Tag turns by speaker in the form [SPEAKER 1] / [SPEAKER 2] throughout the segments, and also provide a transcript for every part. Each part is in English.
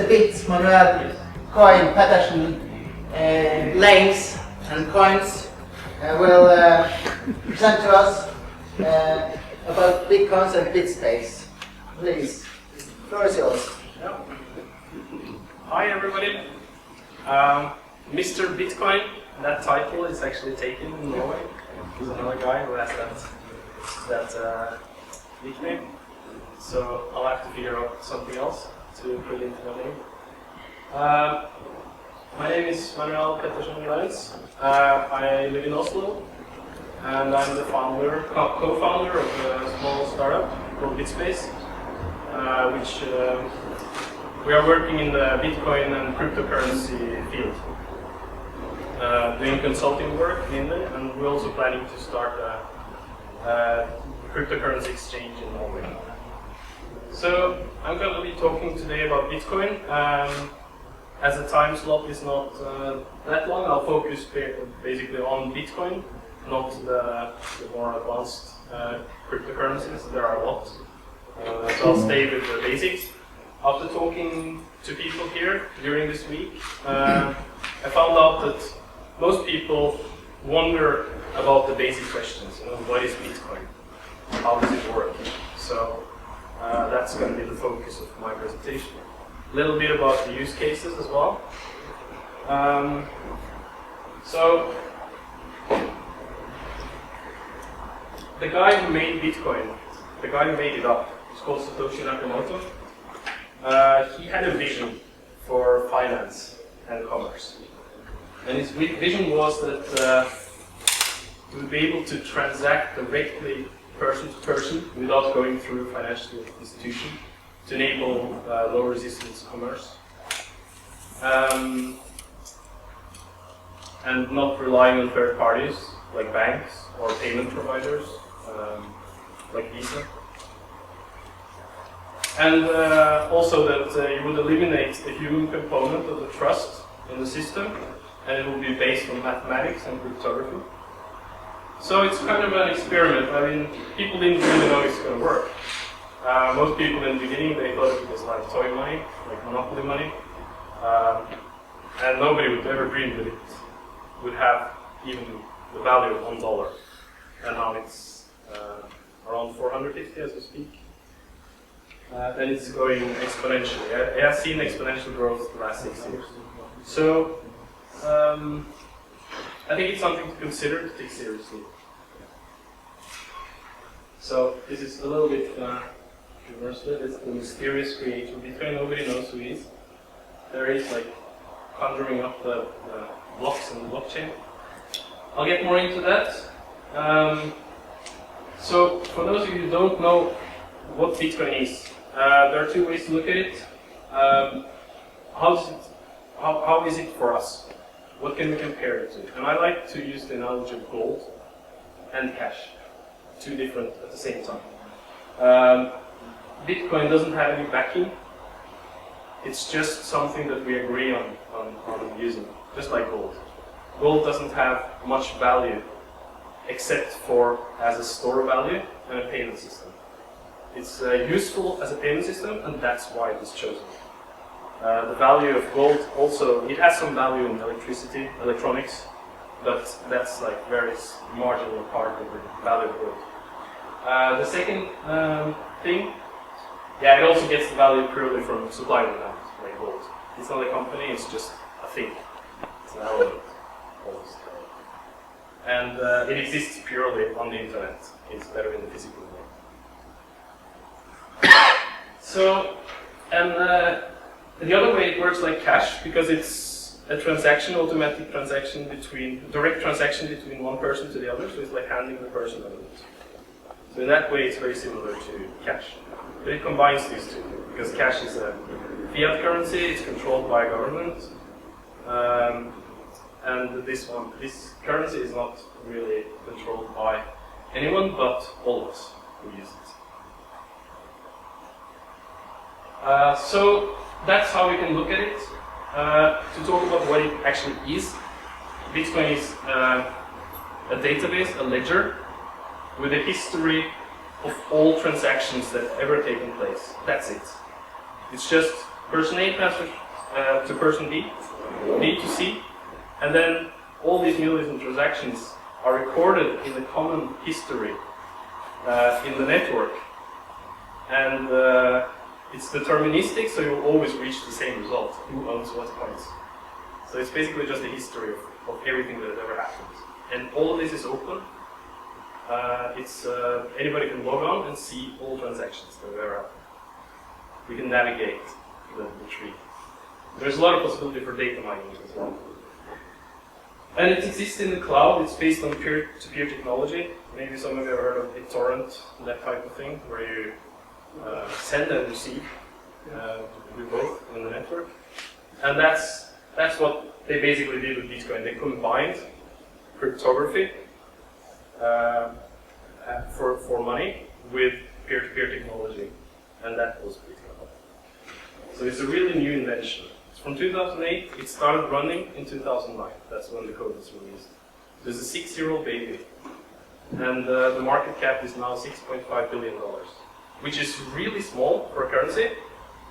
[SPEAKER 1] Bit Manuel Antonio Pettersen Lains and coins will present to us about bitcoins and BitSpace. Please, the floor is yours.
[SPEAKER 2] Yeah. Hi everybody. Mr. Bitcoin, that title is actually taken in Norway. There's another guy who has that nickname. So I'll have to figure out something else to put into my name. My name is Manuel Pettersen Lains. I live in Oslo, and I'm the co-founder of a small startup called BitSpace, which we are working in the Bitcoin and cryptocurrency field, doing consulting work mainly, and we're also planning to start a cryptocurrency exchange in Norway. So I'm going to be talking today about Bitcoin. As the time slot is not that long, I'll focus basically on Bitcoin, not the more advanced cryptocurrencies. There are a lot. So I'll stay with the basics. After talking to people here during this week, I found out that most people wonder about the basic questions. What is Bitcoin? How does it work? So that's going to be the focus of my presentation. A little bit about the use cases as well. So the guy who made Bitcoin, the guy who made it up, is called Satoshi Nakamoto. He had a vision for finance and commerce. And his vision was that he would be able to transact directly person to person without going through a financial institution to enable low resistance commerce. And not relying on third parties like banks or payment providers like Visa. And also that you would eliminate the human component of the trust in the system, and it will be based on mathematics and cryptography. So it's kind of an experiment. I mean, people didn't really know it's going to work. Most people in the beginning, they thought it was like toy money, like monopoly money, and nobody would ever dream that it would have even the value of $1. And now it's around 450 as we speak. And it's going exponentially. It has seen exponential growth the last 6 years. So I think it's something to consider, to take seriously. So this is a little bit universal. It's the mysterious creator of Bitcoin. Nobody knows who he is. There is like conjuring up the blocks in the blockchain. I'll get more into that. So for those of you who don't know what Bitcoin is, there are two ways to look at it. How is it for us? What can we compare it to? And I like to use the analogy of gold and cash. Two different at the same time. Bitcoin doesn't have any backing. It's just something that we agree on using, just like gold. Gold doesn't have much value except for as a store value and a payment system. It's useful as a payment system, and that's why it was chosen. The value of gold also, it has some value in electricity, electronics, but that's like very marginal part of the value of gold. The second thing, it also gets the value purely from supply and demand, like gold. It's not a company, it's just a thing. It's an element, almost. And it exists purely on the internet. It's better in the physical world. So, and the other way it works like cash, because it's a transaction, automatic transaction direct transaction between one person to the other, so it's like handing the person a note. So in that way it's very similar to cash. But it combines these two, because cash is a fiat currency, it's controlled by a government, and this currency is not really controlled by anyone but all of us who use it. So that's how we can look at it. To talk about what it actually is, Bitcoin is a database, a ledger, with a history of all transactions that have ever taken place. That's it. It's just Person A transfers to person B, B to C, and then all these millions of transactions are recorded in the common history in the network. And it's deterministic, so you'll always reach the same result, who owns what coins. So it's basically just a history of everything that has ever happened. And all of this is open. Anybody can log on and see all transactions that have ever happened. We can navigate the tree. There's a lot of possibility for data mining as well. And it exists in the cloud. It's based on peer-to-peer technology. Maybe some of you have heard of BitTorrent, that type of thing, where you send and receive, do both in the network. And that's what they basically did with Bitcoin. They combined cryptography for money with peer-to-peer technology, and that was Bitcoin. So it's a really new invention. It's from 2008. It started running in 2009. That's when the code was released. There's a 6-year-old baby, and the market cap is now $6.5 billion, which is really small for a currency.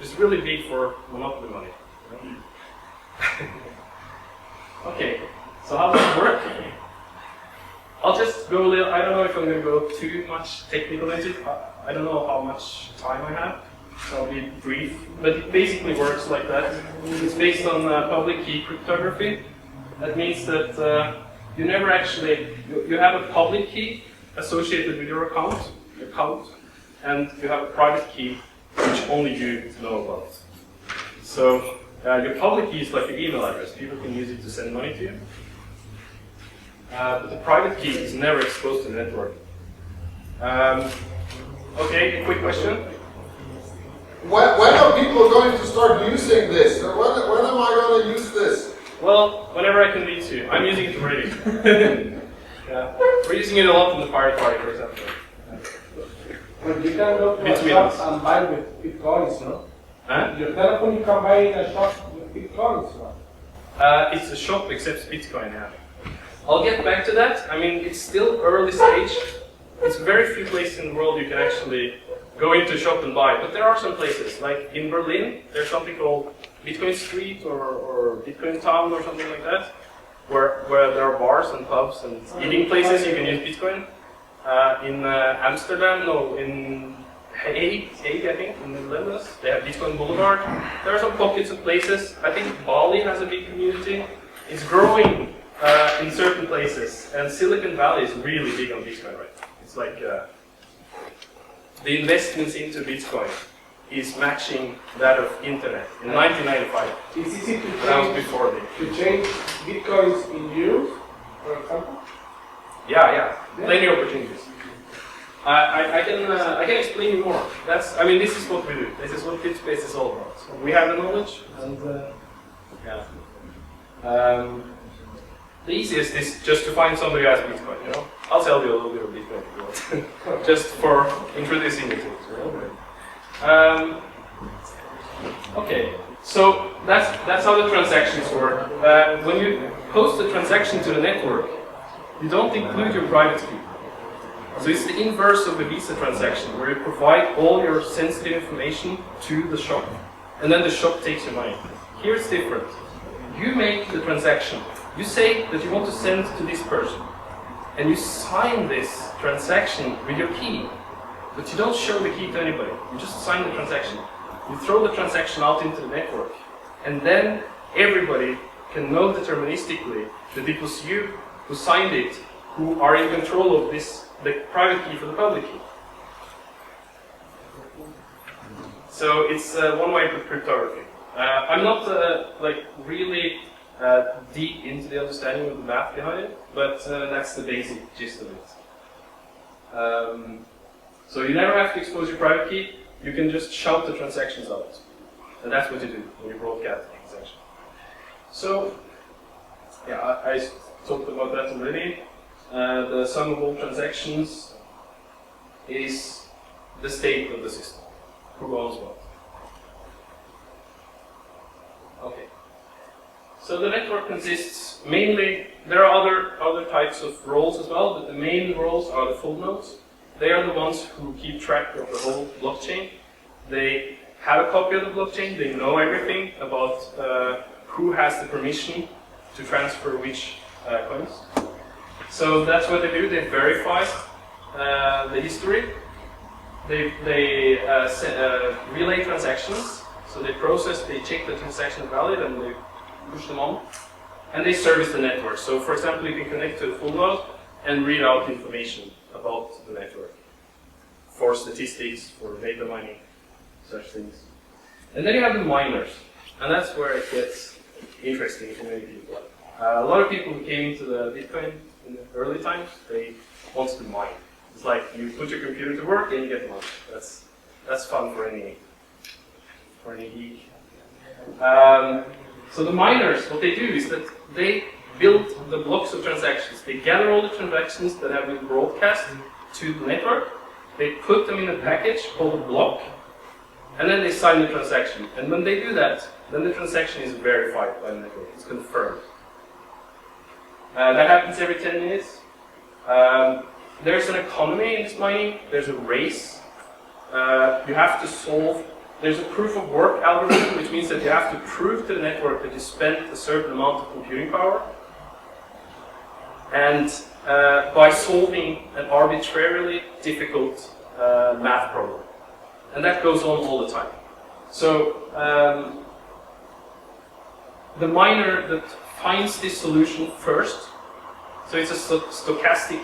[SPEAKER 2] It's really big for monopoly money. Okay, so how does it work? I'll just go a little, I don't know if I'm going to go too much technical into it. I don't know how much time I have, so I'll be brief. But it basically works like that. It's based on public key cryptography. That means that you never actually, you have a public key associated with your account, and you have a private key which only you know about. So your public key is like your email address. People can use it to send money to you. But the private key is never exposed to the network. Okay, quick question.
[SPEAKER 3] When are people going to start using this? When am I going to use this?
[SPEAKER 2] Well, whenever I convince you. I'm using it already. Yeah. We're using it a lot in the pirate party, for example.
[SPEAKER 4] But you can go to a shop and buy with Bitcoins, no?
[SPEAKER 2] Huh?
[SPEAKER 4] Your telephone you can buy in a shop with Bitcoins, no?
[SPEAKER 2] It's a shop accepts Bitcoin, yeah. I'll get back to that. I mean, it's still early stage. It's very few places in the world you can actually go into a shop and buy. But there are some places, like in Berlin, there's something called Bitcoin Street or Bitcoin Town or something like that, where there are bars and pubs and eating places you can use Bitcoin. In Amsterdam, no, in Hague, I think, in the Netherlands, they have Bitcoin Boulevard. There are some pockets of places. I think Bali has a big community. It's growing in certain places, and Silicon Valley is really big on Bitcoin right now. It's like the investments into Bitcoin is matching that of internet in 1995.
[SPEAKER 4] It's easy to
[SPEAKER 2] That was before
[SPEAKER 4] change Bitcoins in euros, for example?
[SPEAKER 2] Yeah, plenty of opportunities. I can explain you more. I mean, this is what we do. This is what BitSpace is all about. So we have the knowledge, and the easiest is just to find somebody who has Bitcoin. You know, I'll tell you a little bit of Bitcoin if you want, just for introducing you to it. Okay, so that's how the transactions work. When you post a transaction to the network, you don't include your private key. So it's the inverse of the Visa transaction, where you provide all your sensitive information to the shop, and then the shop takes your money. Here it's different. You make the transaction. You say that you want to send to this person, and you sign this transaction with your key, but you don't show the key to anybody. You just sign the transaction. You throw the transaction out into the network, and then everybody can know deterministically that it was you who signed it, who are in control of this, the private key for the public key. So it's one-way cryptography. I'm not really deep into the understanding of the math behind it, but that's the basic gist of it. So you never have to expose your private key. You can just shout the transactions out, and that's what you do when you broadcast the transaction. So, yeah, I talked about that already. The sum of all transactions is the state of the system. Who owns what? Okay. So the network consists mainly, there are other types of roles as well, but the main roles are the full nodes. They are the ones who keep track of the whole blockchain. They have a copy of the blockchain. They know everything about who has the permission to transfer which coins. So that's what they do. They verify the history. They relay transactions. So they process, they check the transaction valid, and they push them on. And they service the network. So for example, you can connect to a full node and read out information about the network for statistics, for data mining, such things. And then you have the miners. And that's where it gets interesting for many people. A lot of people who came into the Bitcoin in the early times, they wanted to mine. It's like you put your computer to work and you get money. That's fun for any geek. So the miners, what they do is that they build the blocks of transactions. They gather all the transactions that have been broadcast to the network. They put them in a package called a block, and then they sign the transaction. And when they do that, then the transaction is verified by the network. It's confirmed. That happens every 10 minutes. There's an economy in this mining. There's a race. You have to solve. There's a proof of work algorithm, which means that you have to prove to the network that you spent a certain amount of computing power. And by solving an arbitrarily difficult math problem. And that goes on all the time. So the miner that finds this solution first, so it's a stochastic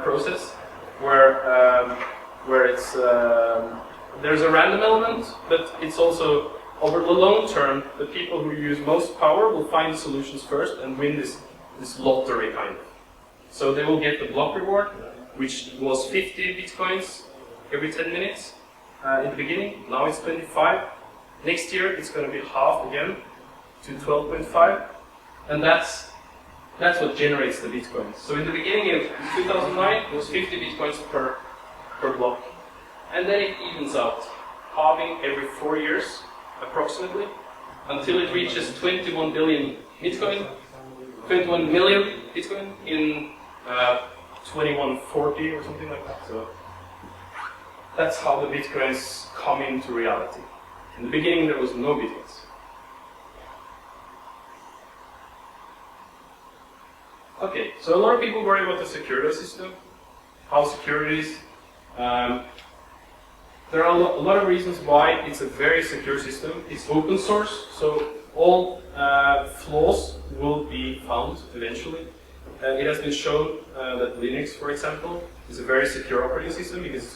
[SPEAKER 2] process where it's there's a random element, but it's also over the long term, the people who use most power will find solutions first and win this lottery kind of. So they will get the block reward, which was 50 bitcoins every 10 minutes in the beginning. Now it's 25. Next year it's going to be half again to 12.5, and that's what generates the bitcoins. So in the beginning of 2009, it was 50 bitcoins per block, and then it evens out, halving every 4 years approximately, until it reaches 21 billion Bitcoin, 21 million Bitcoin in 2140 or something like that. So that's how the Bitcoins come into reality. In the beginning, there was no Bitcoins. Okay, so a lot of people worry about the security system, how secure it is. There are a lot of reasons why it's a very secure system. It's open source, so all flaws will be found eventually. It has been shown that Linux, for example, is a very secure operating system because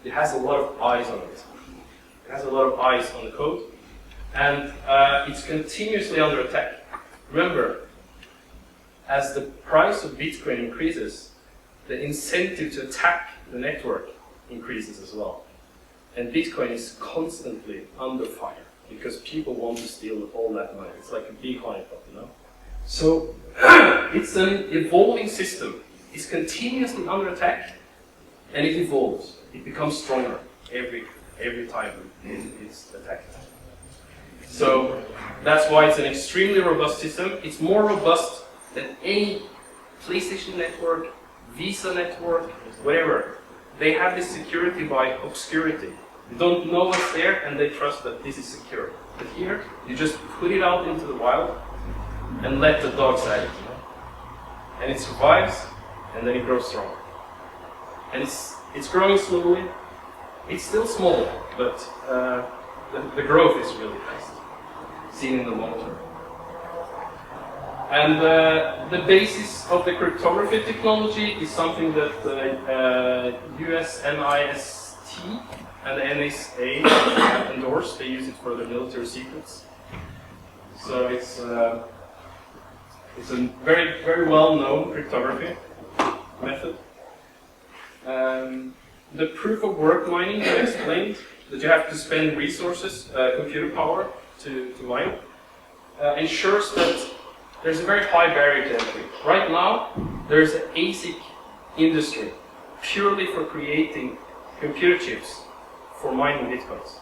[SPEAKER 2] it has a lot of eyes on it. It has a lot of eyes on the code, and it's continuously under attack. Remember, as the price of Bitcoin increases, the incentive to attack the network increases as well. And Bitcoin is constantly under fire because people want to steal all that money. It's like a big honeypot, you know? So it's an evolving system. It's continuously under attack, and it evolves. It becomes stronger every time it's attacked. So that's why it's an extremely robust system. It's more robust than any PlayStation network, Visa network, whatever. They have this security by obscurity. They don't know what's there, and they trust that this is secure. But here, you just put it out into the wild and let the dogs at it. And it survives, and then it grows stronger. And it's growing slowly. It's still small, but the growth is really fast, seen in the long term. And the basis of the cryptography technology is something that US NIST and the NSA have endorsed. They use it for their military secrets. So it's a very, very well-known cryptography method. The proof of work mining I explained, that you have to spend resources, computer power to mine, ensures that there's a very high barrier to entry. Right now, there's an ASIC industry purely for creating computer chips for mining bitcoins.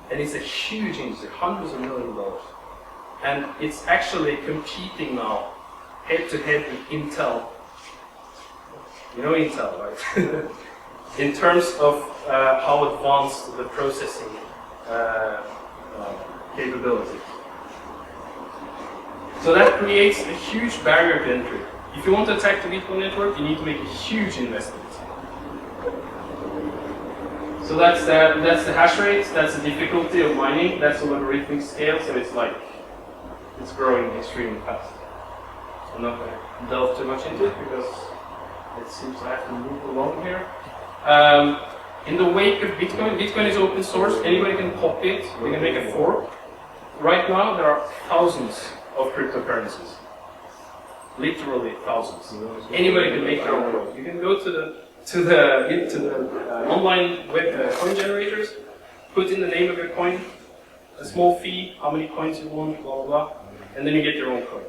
[SPEAKER 2] And it's a huge industry, hundreds of millions of dollars. And it's actually competing now head to head with Intel. You know Intel, right? in terms of how advanced the processing capability. So that creates a huge barrier to entry. If you want to attack the Bitcoin network, you need to make a huge investment. So that's the hash rate, that's the difficulty of mining, that's a logarithmic scale, so it's growing extremely fast. I'm not going to delve too much into it because it seems I have to move along here. In the wake of Bitcoin, Bitcoin is open source, anybody can copy it, we can make a fork. Right now there are thousands of cryptocurrencies. Literally thousands. Anybody can make their own coin. You can go to the online web coin generators, put in the name of your coin, a small fee, how many coins you want, blah blah blah, and then you get your own coin.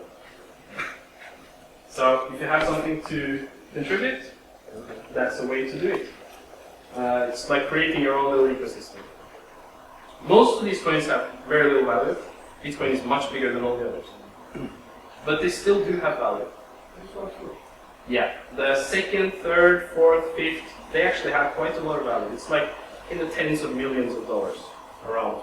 [SPEAKER 2] So if you have something to contribute, that's the way to do it. It's like creating your own little ecosystem. Most of these coins have very little value. Bitcoin is much bigger than all the others. But they still do have value. Yeah, the second, third, fourth, fifth, they actually have quite a lot of value. It's like in the tens of millions of dollars around.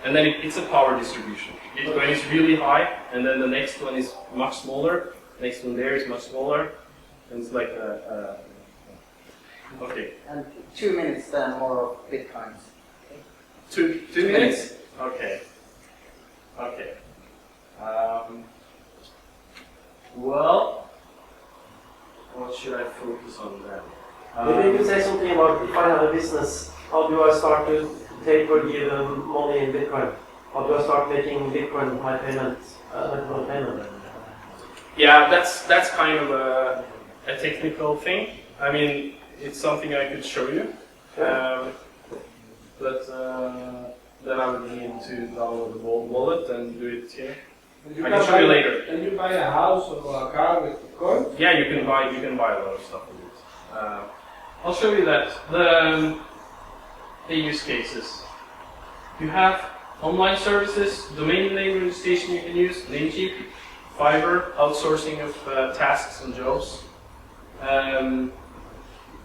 [SPEAKER 2] And then it's a power distribution. Bitcoin is really high, and then the next one is much smaller. Next one there is much smaller, and it's like okay.
[SPEAKER 1] And 2 minutes then more of Bitcoins.
[SPEAKER 2] Two minutes? Okay. Okay. Well, what should I focus on then?
[SPEAKER 5] Maybe you could say something about if I have a business, how do I start to take or give them money in Bitcoin? How do I start making Bitcoin my payment, method of payment?
[SPEAKER 2] Yeah, that's kind of a technical thing. I mean, it's something I could show you, but then I would need to download the wallet and do it here. I can show you later.
[SPEAKER 4] Can you buy a house or a car with Bitcoin?
[SPEAKER 2] Yeah, you can buy a lot of stuff with it. I'll show you that. The use cases. You have online services, domain name registration you can use, Namecheap, Fiverr, outsourcing of tasks and jobs.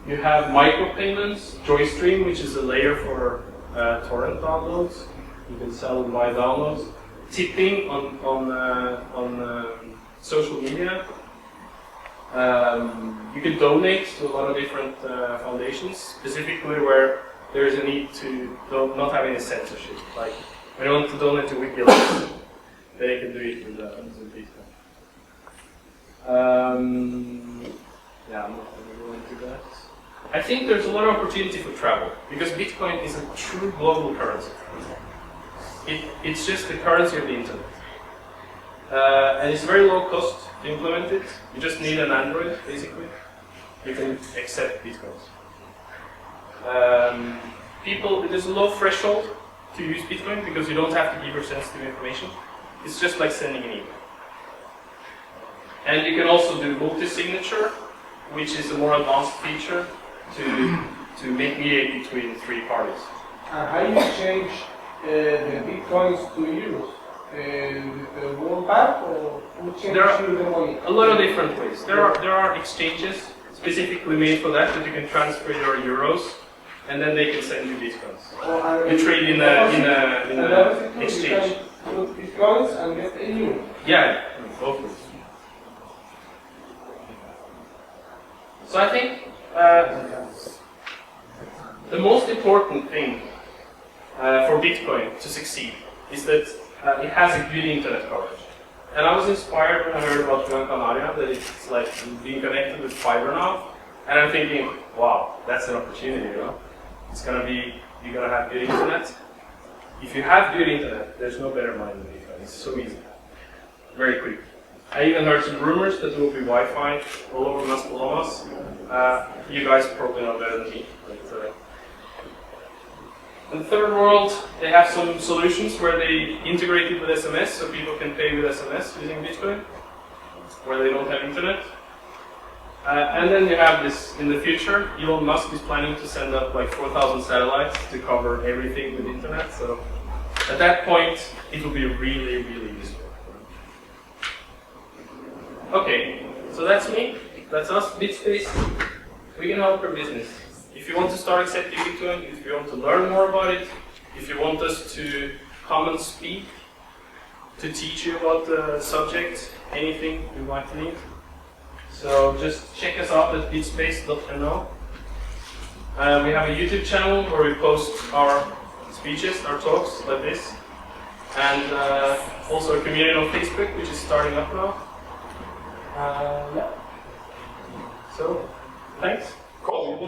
[SPEAKER 2] You have micropayments, JoyStream, which is a layer for torrent downloads. You can sell and buy downloads. Tipping on social media. You can donate to a lot of different foundations, specifically where there is a need to not have any censorship. Like when you want to donate to WikiLeaks, then you can do it with Bitcoin. Yeah, I'm not going to go into that. I think there's a lot of opportunity for travel because Bitcoin is a true global currency. It's just the currency of the internet. And it's very low cost to implement it. You just need an Android, basically. You can accept Bitcoins. There's a low threshold to use Bitcoin because you don't have to give your sensitive information. It's just like sending an email. And you can also do multi-signature, which is a more advanced feature to mediate between three parties.
[SPEAKER 4] How do you change the Bitcoins to euros? With one pack or
[SPEAKER 2] There are
[SPEAKER 4] the money?
[SPEAKER 2] a lot of different ways. There are exchanges specifically made for that you can transfer your euros and then they can send you Bitcoins. You trade in a exchange.
[SPEAKER 4] You can put Bitcoins and get a euro.
[SPEAKER 2] Yeah, both ways. So I think the most important thing for Bitcoin to succeed is that it has a good internet coverage. And I was inspired when I heard about Gran Canaria, that it's like being connected with fiber now. And I'm thinking, wow, that's an opportunity, you know? You're gonna have good internet. If you have good internet, there's no better money than Bitcoin. It's so easy. Very quick. I even heard some rumors that there will be Wi-Fi all over Las Palomas. You guys probably know better than me. But, in the third world, they have some solutions where they integrate it with SMS, so people can pay with SMS using Bitcoin, where they don't have internet. And then you have this, in the future, Elon Musk is planning to send up like 4,000 satellites to cover everything with internet, so at that point, it will be really, really useful. Okay, so that's me, that's us, BitSpace. we can help your business. If you want to start accepting Bitcoin, if you want to learn more about it, if you want us to come and speak, to teach you about the subject, anything you might need. So just check us out at bitspace.no. We have a YouTube channel where we post our speeches, our talks like this, and also a community on Facebook which is starting up now. Yeah. So, thanks.
[SPEAKER 3] Cool.